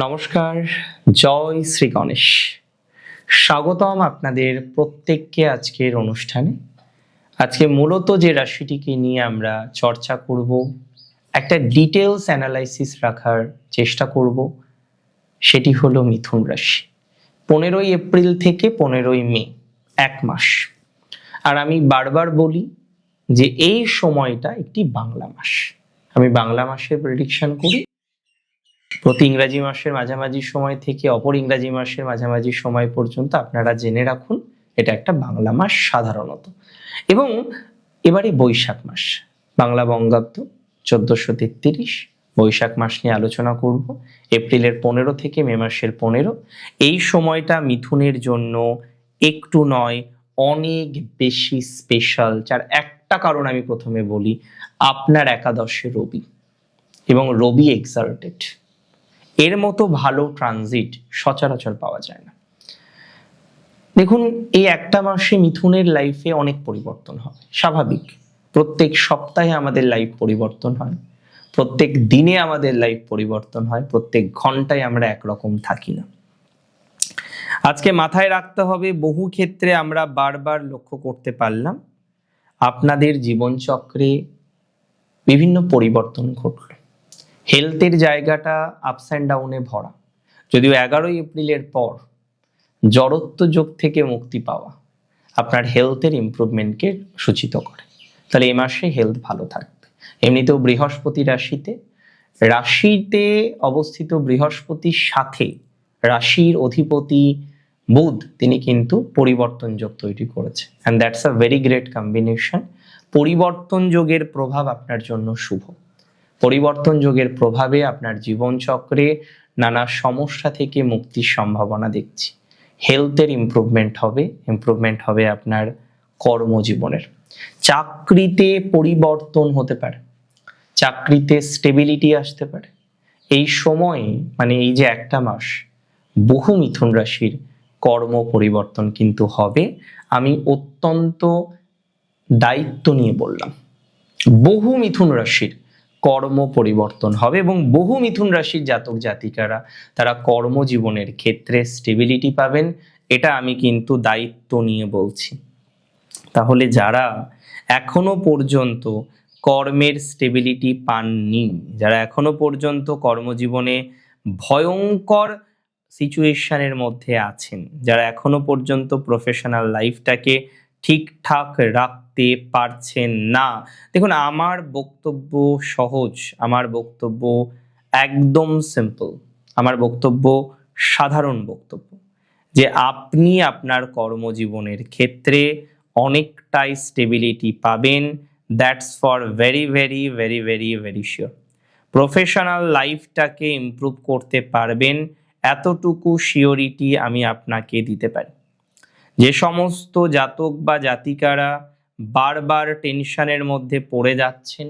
নমস্কার, জয় শ্রী গণেশ। স্বাগতম আপনাদের প্রত্যেককে আজকের অনুষ্ঠানে। আজকে মূলত যে রাশিটিকে নিয়ে আমরা চর্চা করব, একটা ডিটেলস অ্যানালাইসিস রাখার চেষ্টা করব, সেটি হলো মিথুন রাশি। 15ই এপ্রিল থেকে 15ই মে, এক মাস। আর আমি বারবার বলি যে এই সময়টা একটি বাংলা মাস। আমি বাংলা মাসের প্রেডিকশন করি। প্রতি ইংরাজি মাসের মাঝামাঝি সময় থেকে অপর ইংরাজি মাসের মাঝামাঝি সময় পর্যন্ত আপনারা জেনে রাখুন এটা একটা বাংলা মাস সাধারণত। এবং এবারে বৈশাখ মাস, বাংলা বঙ্গাব্দ 1433, বৈশাখ মাস নিয়ে আলোচনা করব। এপ্রিলের 15 থেকে মে মাসের 15, এই সময়টা মিথুনের জন্য একটু নয় অনেক বেশি স্পেশাল। যার একটা কারণ আমি প্রথমে বলি, আপনার একাদশে রবি এবং রবি এক্সাল্টেড। এর মতো ভালো ট্রানজিট সচরাচর পাওয়া যায় না। দেখুন, এই একটা মাসে মিথুনের লাইফে অনেক পরিবর্তন হবে, স্বাভাবিক। প্রত্যেক সপ্তাহে আমাদের লাইফ পরিবর্তন হয়, প্রত্যেক দিনে আমাদের লাইফ পরিবর্তন হয়, প্রত্যেক ঘন্টায় আমরা একরকম থাকি না। আজকে মাথায় রাখতে হবে, বহু ক্ষেত্রে আমরা বারবার লক্ষ্য করতে পারলাম আপনাদের জীবনচক্রে বিভিন্ন পরিবর্তন ঘটল। হেলথের জায়গাটা আপস অ্যান্ড ডাউনে ভরা। যদিও 11ই এপ্রিলের পর জড়ত্ব যোগ থেকে মুক্তি পাওয়া আপনার হেলথের ইমপ্রুভমেন্টকে সূচিত করে। তাহলে এই মাসে হেলথ ভালো থাকবে। এমনিতেও বৃহস্পতি রাশিতে অবস্থিত বৃহস্পতির সাথে রাশির অধিপতি বুধ, তিনি কিন্তু পরিবর্তন যোগ তৈরি করেছে। And that's a very great combination. পরিবর্তন যোগের প্রভাব আপনার জন্য শুভ। পরিবর্তন যোগের প্রভাবে আপনার জীবনচক্রে নানা সমস্যা থেকে মুক্তির সম্ভাবনা দেখছি। হেলথের ইমপ্রুভমেন্ট হবে আপনার কর্মজীবনের। চাকরিতে পরিবর্তন হতে পারে, চাকরিতে স্টেবিলিটি আসতে পারে। এই সময়ে, মানে এই যে একটা মাস, বহু মিথুন রাশির কর্ম পরিবর্তন কিন্তু হবে। আমি অত্যন্ত দায়িত্ব নিয়ে বললাম, বহু মিথুন রাশির কর্ম পরিবর্তন হবে এবং বহু মিথুন রাশির জাতক জাতিকারা তারা কর্মজীবনের ক্ষেত্রে স্টেবিলিটি পাবেন। এটা আমি কিন্তু দায়িত্ব নিয়ে বলছি। তাহলে যারা এখনো পর্যন্ত কর্মের স্টেবিলিটি পাননি, যারা এখনো পর্যন্ত কর্মজীবনে ভয়ঙ্কর সিচুয়েশনের মধ্যে আছেন, যারা এখনো পর্যন্ত প্রফেশনাল লাইফটাকে ঠিকঠাক রাখতে পারছেন না, দেখুন, আমার বক্তব্য সহজ, আমার বক্তব্য একদম সিম্পল, আমার বক্তব্য সাধারণ বক্তব্য, যে আপনি আপনার কর্মজীবনের ক্ষেত্রে অনেকটাই স্টেবিলিটি পাবেন। That's for very very very very very sure. Professional লাইফটাকে ইমপ্রুভ করতে পারবেন, এতটুকু শিওরিটি আমি আপনাকে দিতে পারি। যে সমস্ত জাতক বা জাতিকারা বারবার টেনশনের মধ্যে পড়ে যাচ্ছেন,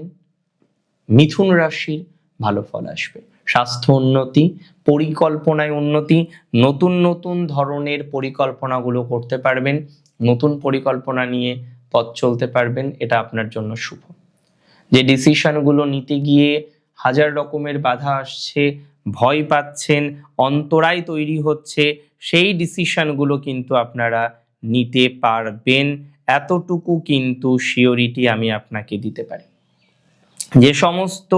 মিথুন রাশির ভালো ফল আসবে। স্বাস্থ্য উন্নতি, পরিকল্পনায় উন্নতি, নতুন নতুন ধরনের পরিকল্পনাগুলো করতে পারবেন, নতুন পরিকল্পনা নিয়ে পথ চলতে পারবেন। এটা আপনার জন্য শুভ। যে ডিসিশনগুলো নিতে গিয়ে হাজার রকমের বাধা আসছে, ভয় পাচ্ছেন, অন্তরায় তৈরি হচ্ছে, সেই ডিসিশনগুলো কিন্তু আপনারা নিতে পারবেন, এতটুকু কিন্তু শিওরিটি আমি আপনাকে দিতে পারি। যে সমস্ত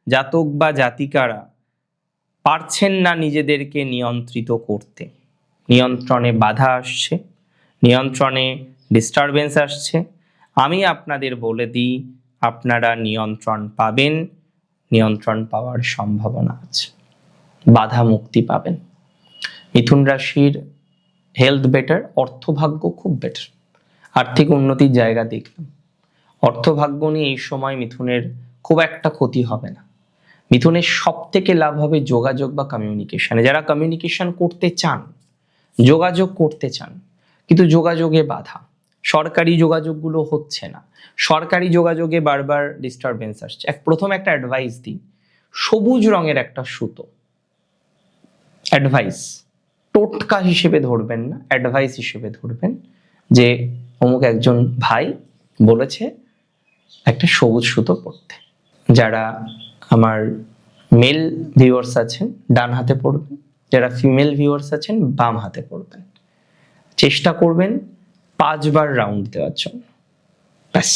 জাতক বা জাতিকারা পারছেন না নিজেদেরকে নিয়ন্ত্রিত করতে, নিয়ন্ত্রণে বাধা আসছে, নিয়ন্ত্রণে ডিস্টারবেন্স আসছে, আমি আপনাদের বলে দিই, আপনারা নিয়ন্ত্রণ পাবেন, নিয়ন্ত্রণ পাওয়ার সম্ভাবনা আছে, বাধা মুক্তি পাবেন। মিথুন রাশির হেলথ বেটার, অর্থভাগ্য খুব বেটার, আর্থিক উন্নতির জায়গা দেখলাম। অর্থভাগ্য নিয়ে এই সময় মিথুনের খুব একটা ক্ষতি হবে না। মিথুনের সব থেকে লাভ হবে যোগাযোগ বা কমিউনিকেশনে। যারা কমিউনিকেশন করতে চান, যোগাযোগ করতে চান, কিন্তু যোগাযোগে বাধা, সরকারি যোগাযোগগুলো হচ্ছে না, সরকারি যোগাযোগে বারবার ডিস্টারবেন্স আসছে। প্রথম একটা অ্যাডভাইস দিই, সবুজ রঙের একটা সুতো, অ্যাডভাইস, টোটকা হিসেবে ধরবেন না, অ্যাডভাইস হিসেবে ধরবেন, যে অমুক একজন ভাই বলেছে একটা সবুজ সুতো পড়তে। যারা আমার মেল ভিউয়ার্স আছেন ডান হাতে পড়বেন, যারা ফিমেল ভিউয়ার্স আছেন বাম হাতে পড়বেন। চেষ্টা করবেন 5 বার রাউন্ড দেওয়ার জন্য, ব্যাস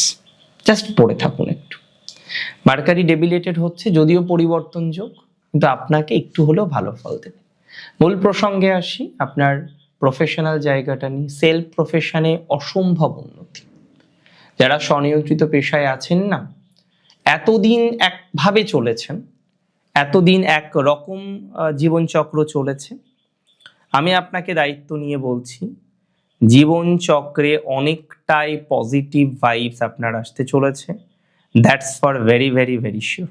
জাস্ট পড়ে থাকুন একটু। মার্কারি ডেবিলেটেড হচ্ছে, যদিও পরিবর্তনযোগ, কিন্তু আপনাকে একটু হলেও ভালো ফল দেবে। মূল প্রসঙ্গে আসি, আপনার প্রফেশনাল জায়গাটা নিয়ে। সেলফ প্রফেশনে অসম্ভব উন্নতি। যারা স্বনিয়ন্ত্রিত পেশায় আছেন না, এতদিন একভাবে চলেছেন, এতদিন এক রকম জীবনচক্র চলেছে, আমি আপনাকে দায়িত্ব নিয়ে বলছি, জীবনচক্রে অনেকটাই পজিটিভ ভাইবস আপনার আসতে চলেছে। That's for very very very sure.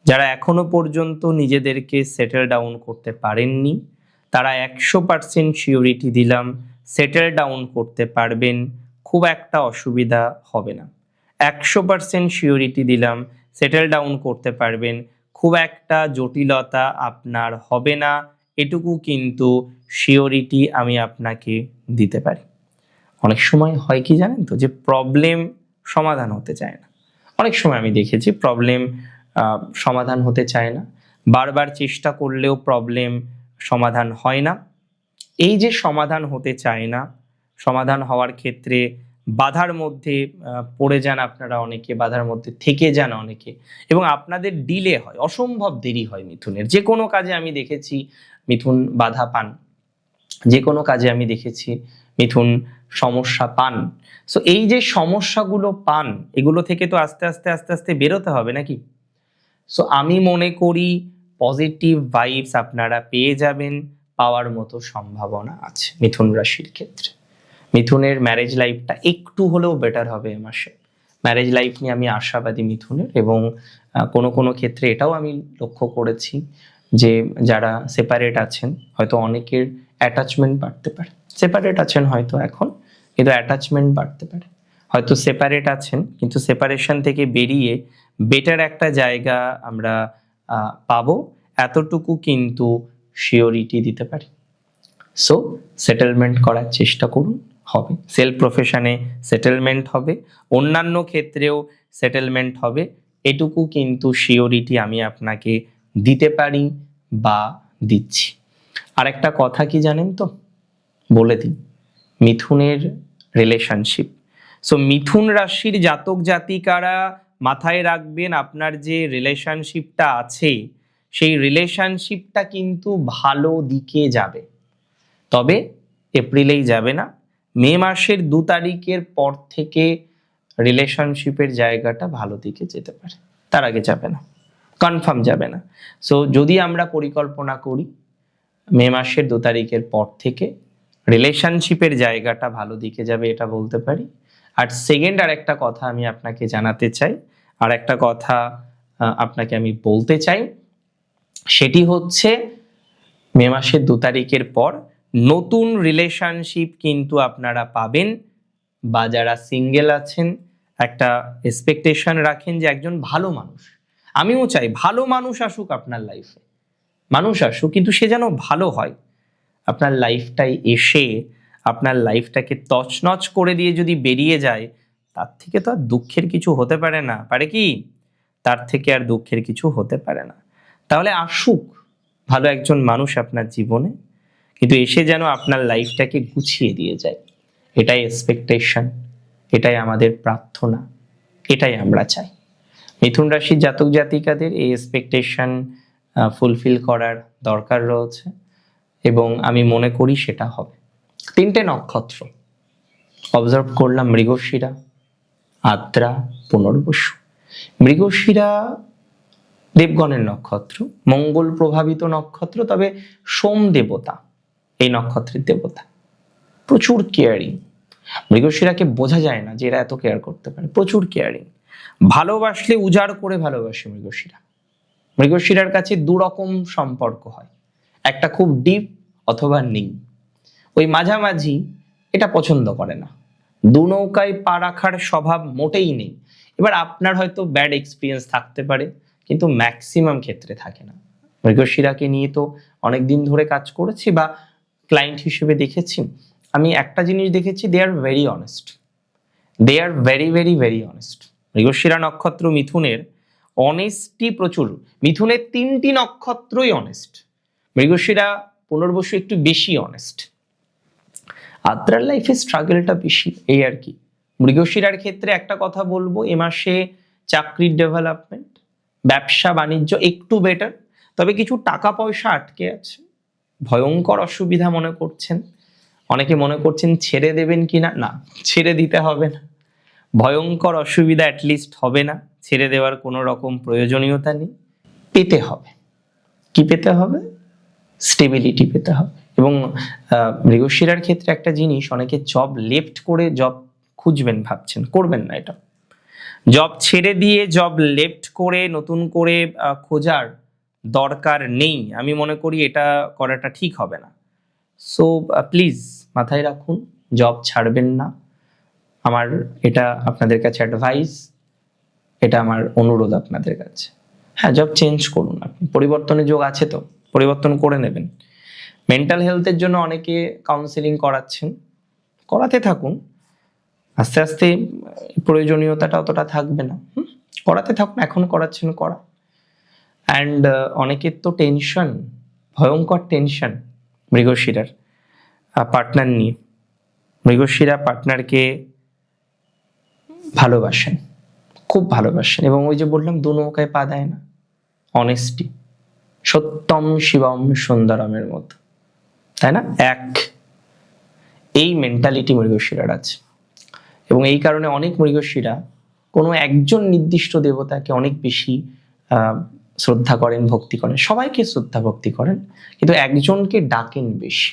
যারা এখনো পর্যন্ত নিজেদেরকে সেটেল ডাউন করতে পারেননি, তারা 100% শিওরিটি দিলাম সেটেল ডাউন করতে পারবেন, খুব একটা অসুবিধা হবে না। 100% শিওরিটি দিলাম সেটেল ডাউন করতে পারবেন, খুব একটা জটিলতা আপনার হবে না, এটুকু কিন্তু শিওরিটি আমি আপনাকে দিতে পারি। অনেক সময় হয় কি জানেন তো, যে প্রবলেম সমাধান হতে চায় না। অনেক সময় আমি দেখেছি প্রবলেম সমাধান হতে চায় না, বারবার চেষ্টা করলেও প্রবলেম সমাধান হয় না। এই যে সমাধান হতে চায় না, সমাধান হওয়ার ক্ষেত্রে বাধার মধ্যে পড়ে যান আপনারা অনেকে, বাধার মধ্যে থেকে যান অনেকে, এবং আপনাদের ডিলে হয়, অসম্ভব দেরি হয় মিথুনের। যে কোনো কাজে আমি দেখেছি মিথুন বাধা পান, যে কোনো কাজে আমি দেখেছি মিথুন সমস্যা পান। সো এই যে সমস্যাগুলো পান, এগুলো থেকে তো আস্তে আস্তে আস্তে আস্তে বেরোতে হবে নাকি? সো আমি মনে করি পজিটিভ ভাইবস আপনারা পেয়ে যাবেন, পাওয়ার মতো সম্ভাবনা আছে মিথুন রাশির ক্ষেত্রে। মিথুনের ম্যারেজ লাইফটা একটু হলেও বেটার হবে এ মাসে। ম্যারেজ লাইফ নিয়ে আমি আশাবাদী মিথুনের, এবং কোনো কোনো ক্ষেত্রে এটাও আমি লক্ষ্য করেছি যে যারা সেপারেট আছেন, হয়তো অনেকের অ্যাটাচমেন্ট বাড়তে পারে। সেপারেট আছেন হয়তো এখন, কিন্তু অ্যাটাচমেন্ট বাড়তে পারে। হয়তো সেপারেট আছেন, কিন্তু সেপারেশন থেকে বেরিয়ে বেটার একটা জায়গা আমরা পাবো, এতটুকু কিন্তু শিওরিটি দিতে পারি। সো সেটেলমেন্ট করার চেষ্টা করুন, হবে। সেলফ প্রফেশনে সেটেলমেন্ট হবে, অন্যান্য ক্ষেত্রেও সেটেলমেন্ট হবে, এটুকু কিন্তু শিওরিটি আমি আপনাকে দিতে পারি বা দিচ্ছি। আরেকটা কথা কি জানেন তো, বলে দিই, মিথুনের রিলেশনশিপ। সো মিথুন রাশির জাতক জাতিকারা মাথায় রাখবেন, আপনার যে রিলেশনশিপটা আছে, সেই রিলেশনশিপটা কিন্তু ভালো দিকে যাবে, তবে এপ্রিলেই যাবে না। মে মাসের 2 তারিখের পর থেকে রিলেশনশিপের জায়গাটা ভালো দিকে যেতে পারে, তার আগে যাবে না, কনফার্ম যাবে না। সো যদি আমরা পরিকল্পনা করি মে মাসের 2 তারিখের পর থেকে রিলেশনশিপের জায়গাটা ভালো দিকে যাবে, এটা বলতে পারি। আর সেকেন্ড আর একটা কথা আমি আপনাকে জানাতে চাই, আর একটা কথা আপনাকে আমি বলতে চাই, সেটি হচ্ছে মে মাসের 2 তারিখের পর নতুন রিলেশনশিপ কিন্তু আপনারা পাবেন, বা যারা সিঙ্গেল আছেন একটা এক্সপেকটেশন রাখেন যে একজন ভালো মানুষ, আমিও চাই ভালো মানুষ আসুক আপনার লাইফে, মানুষ আসুক, কিন্তু সে যেন ভালো হয়। আপনার লাইফটাই এসে আপনার লাইফটাকে তছনছ করে দিয়ে যদি বেরিয়ে যায়, তার থেকে তো আর দুঃখের কিছু হতে পারে না, পারে কি? তার থেকে আর দুঃখের কিছু হতে পারে না। তাহলে আসুক ভালো একজন মানুষ আপনার জীবনে, কিন্তু এসে যেন আপনার লাইফটাকে গুছিয়ে দিয়ে যায়, এটাই এক্সপেকটেশন, এটাই আমাদের প্রার্থনা, এটাই আমরা চাই। মিথুন রাশির জাতক জাতিকাদের এই এক্সপেকটেশন ফুলফিল করার দরকার রয়েছে, এবং আমি মনে করি সেটা হবে। 3টে নক্ষত্র অবজার্ভ করলাম, মৃগশিরা, আদ্রা, পুনর্বসু। মৃগশিরা দেবগণের নক্ষত্র, মঙ্গল প্রভাবিত নক্ষত্র, তবে সোম দেবতা এই নক্ষত্রের দেবতা, প্রচুর কেয়ারিং। মৃগশিরাকে বোঝা যায় না যে এরা এত কেয়ার করতে পারে, প্রচুর কেয়ারিং। ভালোবাসলে উজাড় করে ভালোবাসে মৃগশিরা। মৃগশিরার কাছে 2 রকম সম্পর্ক হয়, একটা খুব ডিপ, অথবা নেই, ওই মাঝামাঝি এটা পছন্দ করে না। 2 নৌকায় পা রাখার স্বভাব মোটেই নেই। এবার আপনার হয়তো ব্যাড এক্সপিরিয়েন্স থাকতে পারে, কিন্তু ম্যাক্সিমাম ক্ষেত্রে থাকে না। মৃগশিরাকে নিয়ে তো অনেক দিন ধরে কাজ করেছি বা ক্লায়েন্ট হিসেবে দেখেছি, আমি একটা জিনিস দেখেছি, they are very honest, they are very very very honest. মৃগশিরা নক্ষত্র মিথুনের অনেস্টি প্রচুর। মিথুনের 3টি নক্ষত্রই অনেস্ট, মৃগশিরা পুনর্বসু একটু বেশি অনেস্ট। আদ্রার লাইফে স্ট্রাগলটা বেশি, এই আর কি। মৃগশিরার ক্ষেত্রে একটা কথা বলবো, এ মাসে চাকরির ডেভেলপমেন্ট, ব্যবসা বাণিজ্য একটু বেটার, তবে কিছু টাকা পয়সা আটকে আছে, ভয়ঙ্কর অসুবিধা মনে করছেন। অনেকে মনে করছেন ছেড়ে দেবেন কিনা, না ছেড়ে দিতে হবে না, ভয়ঙ্কর অসুবিধা অ্যাটলিস্ট হবে না, ছেড়ে দেওয়ার কোনো রকম প্রয়োজনীয়তা নেই। পেতে হবে, কি পেতে হবে? স্টেবিলিটি পেতে হবে। এবং মৃগশিরার ক্ষেত্রে একটা জিনিস, অনেকে জব লেফট করে জব খুঁজবেন ভাবছেন, করবেন না এটা। জব ছেড়ে দিয়ে জব লেফট করে নতুন করে খোঁজার দরকার নেই, আমি মনে করি এটা করাটা ঠিক হবে না। সো প্লিজ মাথায় রাখুন, জব ছাড়বেন না, আমার এটা আপনাদের কাছে অ্যাডভাইস, এটা আমার অনুরোধ আপনাদের কাছে। হ্যাঁ, জব চেঞ্জ করুন, আপনি পরিবর্তনের যোগ আছে তো পরিবর্তন করে নেবেন। মেন্টাল হেলথের জন্য অনেকে কাউন্সেলিং করাচ্ছেন, করাতে থাকুন, আস্তে আস্তে প্রয়োজনীয়তাটা অতটা থাকবে না, করাতে থাকুন, এখন করাচ্ছেন করা। অ্যান্ড অনেকের তো টেনশন, ভয়ঙ্কর টেনশন মৃগশিরার পার্টনার নিয়ে। মৃগশিরা পার্টনারকে ভালোবাসেন, খুব ভালোবাসেন, এবং ওই যে বললাম দু নৌকায় পা দেয় না, অনেস্টি, সত্যম শিবম সুন্দরমের মতো, তাই না? এই মেন্টালিটি মৃগশিরার আছে, এবং এই কারণে অনেক মৃগশিরা কোনো একজন নির্দিষ্ট দেবতাকে অনেক বেশি শ্রদ্ধা করেন, ভক্তি করেন, সবাইকে শ্রদ্ধা ভক্তি করেন, কিন্তু একজনকে ডাকেন বেশি।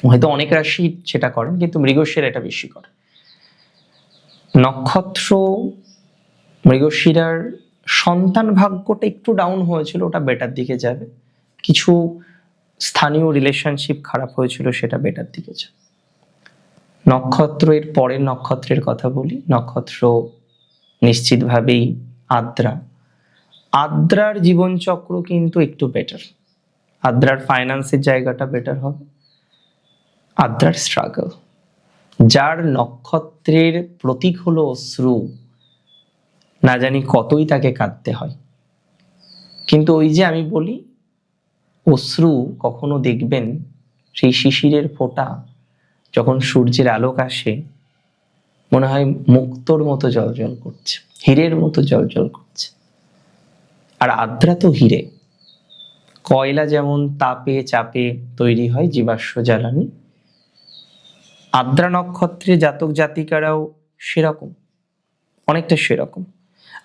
হয়তো অনেক রাশি সেটা করেন, কিন্তু মৃগশিরা এটা বেশি করে। নক্ষত্র মৃগশিরার সন্তান ভাগ্যটা একটু ডাউন হয়েছিল, ওটা বেটার দিকে যাবে। কিছু স্থানীয় রিলেশনশিপ খারাপ হয়েছিল, সেটা বেটার দিকে যাবে। নক্ষত্র এর পরের নক্ষত্রের কথা বলি, নক্ষত্র নিশ্চিতভাবেই আদ্রা। আদ্রার জীবনচক্র কিন্তু একটু বেটার, আদ্রার ফাইন্যান্সের জায়গাটা বেটার হবে। আদ্রার স্ট্রাগল, যার নক্ষত্রের প্রতীক হলো অশ্রু, না জানি কতই তাকে কাঁদতে হয়, কিন্তু ওই যে আমি বলি, অশ্রু কখনো দেখবেন সেই শিশিরের ফোঁটা যখন সূর্যের আলোক আসে, মনে হয় মুক্তোর মতো জ্বলজ্বল করছে, হীরের মতো জ্বলজ্বল করছে। আর আদ্রা তো হীরে, কয়লা যেমন তাপে চাপে তৈরি হয় জীবাশ্ম জ্বালানি, আদ্রা নক্ষত্রে জাতক জাতিকারাও সেরকম, অনেকটা সেরকম।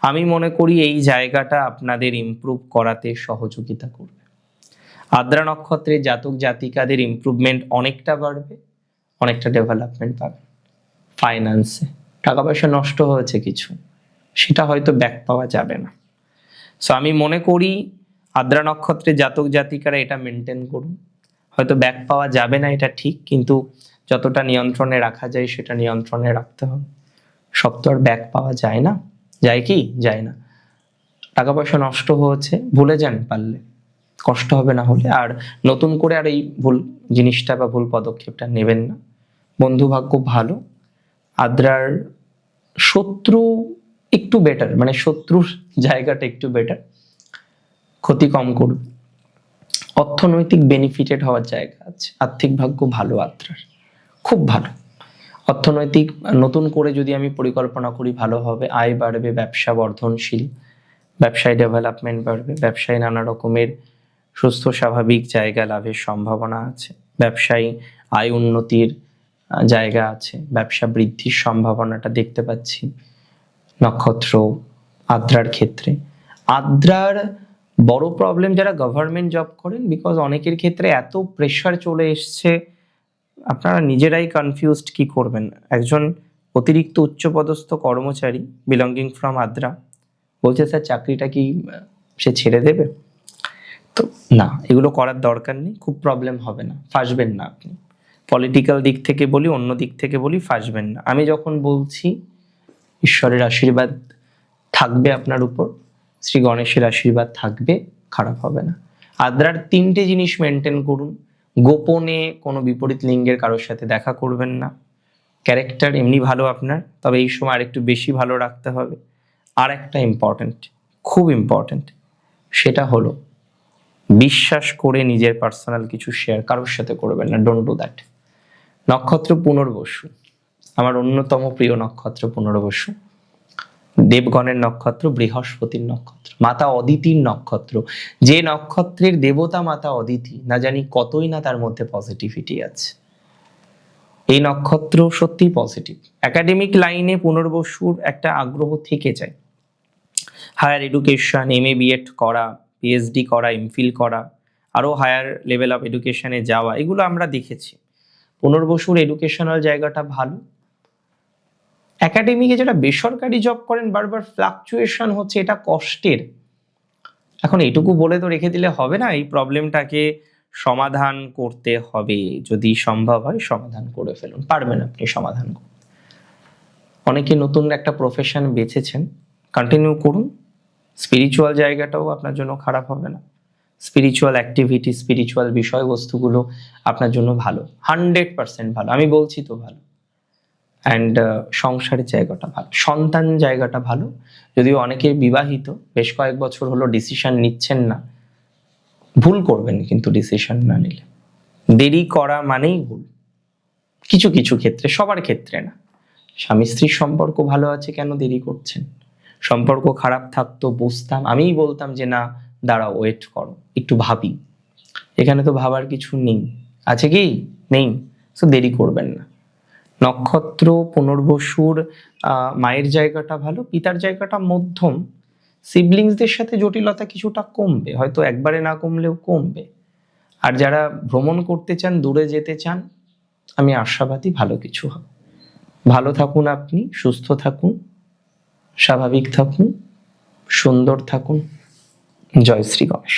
আমি মনে করি এই জায়গাটা আপনাদের ইমপ্রুভ করাতে সহযোগিতা করবে। আদ্রা নক্ষত্রের জাতক জাতিকাদের ইমপ্রুভমেন্ট অনেকটা বাড়বে, অনেকটা ডেভেলপমেন্ট পাবে। ফাইন্যান্সে টাকা পয়সা নষ্ট হয়েছে কিছু, সেটা হয়তো ব্যাক পাওয়া যাবে না। সো আমি মনে করি আদ্রা নক্ষত্রের জাতক জাতিকারা এটা মেনটেন করুন। হয়তো ব্যাক পাওয়া যাবে না এটা ঠিক, কিন্তু যতটা নিয়ন্ত্রণে রাখা যায় সেটা নিয়ন্ত্রণে রাখতে হবে। সব তো আর ব্যাক পাওয়া যায় না, যায় কি? যায় না। টাকা পয়সা নষ্ট হয়েছে, ভুলে যান পারলে, কষ্ট হবে না হলে। আর নতুন করে আর এই ভুল জিনিসটা বা ভুল পদক্ষেপটা নেবেন না। বন্ধু ভাগ্য ভালো, আদ্রার শত্রু একটু বেটার, মানে শত্রুর জায়গাটা একটু বেটার, ক্ষতি কম করবে। অর্থনৈতিক বেনিফিটেড হওয়ার জায়গা আছে, আর্থিক ভাগ্য ভালো আদ্রার, খুব ভালো। অর্থনৈতিক নতুন করে যদি আমি পরিকল্পনা করি ভালো হবে, আয় বাড়বে, ব্যবসা বর্ধনশীল, ব্যবসায় ডেভেলপমেন্ট বাড়বে, ব্যবসায় নানা রকমের সুস্থ স্বাভাবিক জায়গা লাভের সম্ভাবনা আছে, ব্যবসায় আয় উন্নতির জায়গা আছে, ব্যবসা বৃদ্ধির সম্ভাবনাটা দেখতে পাচ্ছি নক্ষত্র আদ্রার ক্ষেত্রে। আদ্রার বড় প্রবলেম যারা গভর্নমেন্ট জব করেন, বিকজ অনেকের ক্ষেত্রে এত প্রেশার চলে এসছে, আপনারা নিজেরাই কনফিউজড কি করবেন। একজন অতিরিক্ত উচ্চপদস্থ কর্মচারী বিলঙ্গিং ফ্রম আদ্রা বলছে, স্যার চাকরিটা কি সে ছেড়ে দেবে? তো না, এগুলো করার দরকার নেই, খুব প্রবলেম হবে না, ফাঁসবেন না আপনি। পলিটিক্যাল দিক থেকে বলি, অন্য দিক থেকে বলি, ফাঁসবেন না। আমি যখন বলছি ঈশ্বরের আশীর্বাদ থাকবে আপনার উপর, শ্রী গণেশের আশীর্বাদ থাকবে, খারাপ হবে না। আদ্রার 3টে জিনিস মেনটেন করুন। গোপনে কোনো বিপরীত লিঙ্গের কারোর সাথে দেখা করবেন না। ক্যারেক্টার এমনি ভালো আপনার, তবে এই সময় আরেকটু বেশি ভালো রাখতে হবে। আর একটা ইম্পর্টেন্ট, খুব ইম্পর্টেন্ট, সেটা হলো বিশ্বাস করে নিজের পার্সোনাল কিছু শেয়ার কারোর সাথে করবেন না, ডোন্ট ডু দ্যাট। নক্ষত্র পুনর্বসু, আমার অন্যতম প্রিয় নক্ষত্র পুনর্বসু, দেবগণের নক্ষত্র, বৃহস্পতির নক্ষত্র, মাতা অদিতির নক্ষত্র। যে নক্ষত্রের দেবতা মাতা অদিতি, না জানি কতই না তার মধ্যে পজিটিভিটি আছে। এই নক্ষত্র সত্যিই পজিটিভ। একাডেমিক লাইনে পুনর্বসুর একটা আগ্রহ থেকে যায়, হায়ার এডুকেশন, এমএ বিএড করা, পিএইচডি করা, এমফিল করা, আরো হায়ার লেভেল অফ এডুকেশনে যাওয়া, এগুলো আমরা দেখেছি। পুনর্বসুর এডুকেশনাল জায়গাটা ভালো। একাডেমিকে যারা বেসরকারি জব করেন, বারবার ফ্লাকচুয়েশন হচ্ছে, এটা কষ্টের। এখন এটুকু বলে তো রেখে দিলে হবে না, এই প্রবলেমটাকে সমাধান করতে হবে। যদি সম্ভব হয় সমাধান করে ফেলুন, পারবেন আপনি সমাধান করতে। অনেকে নতুন একটা প্রফেশন বেছেছেন, কন্টিনিউ করুন। স্পিরিচুয়াল জায়গাটাও আপনার জন্য খারাপ হবে না। স্পিরিচুয়াল অ্যাক্টিভিটি, স্পিরিচুয়াল বিষয়বস্তুগুলো আপনার জন্য ভালো, 100% ভালো, আমি বলছি তো ভালো। অ্যান্ড সংসারের জায়গাটা ভালো, সন্তান জায়গাটা ভালো। যদিও অনেকে বিবাহিত, বেশ কয়েক বছর হলো ডিসিশন নিচ্ছেন না, ভুল করবেন কিন্তু ডিসিশন না নিলে। দেরি করা মানেই ভুল, কিছু কিছু ক্ষেত্রে, সবার ক্ষেত্রে না। স্বামী স্ত্রীর সম্পর্ক ভালো আছে, কেন দেরি করছেন? সম্পর্ক খারাপ থাকতো, বুঝতাম, আমিই বলতাম যে না দাঁড়াও, ওয়েট করো, একটু ভাবি। এখানে তো ভাবার কিছু নেই, আছে কি? নেই। সো দেরি করবেন না। নক্ষত্র পুনর্বসুর মায়ের জায়গাটা ভালো, পিতার জায়গাটা মধ্যম। সিবলিংসদের সাথে জটিলতা কিছুটা কমবে, হয়তো একবারে না কমলেও কমবে। আর যারা ভ্রমণ করতে চান, দূরে যেতে চান, আমি আশাবাদী ভালো কিছু হবে। ভালো থাকুন আপনি, সুস্থ থাকুন, স্বাভাবিক থাকুন, সুন্দর থাকুন। জয় শ্রী গণেশ।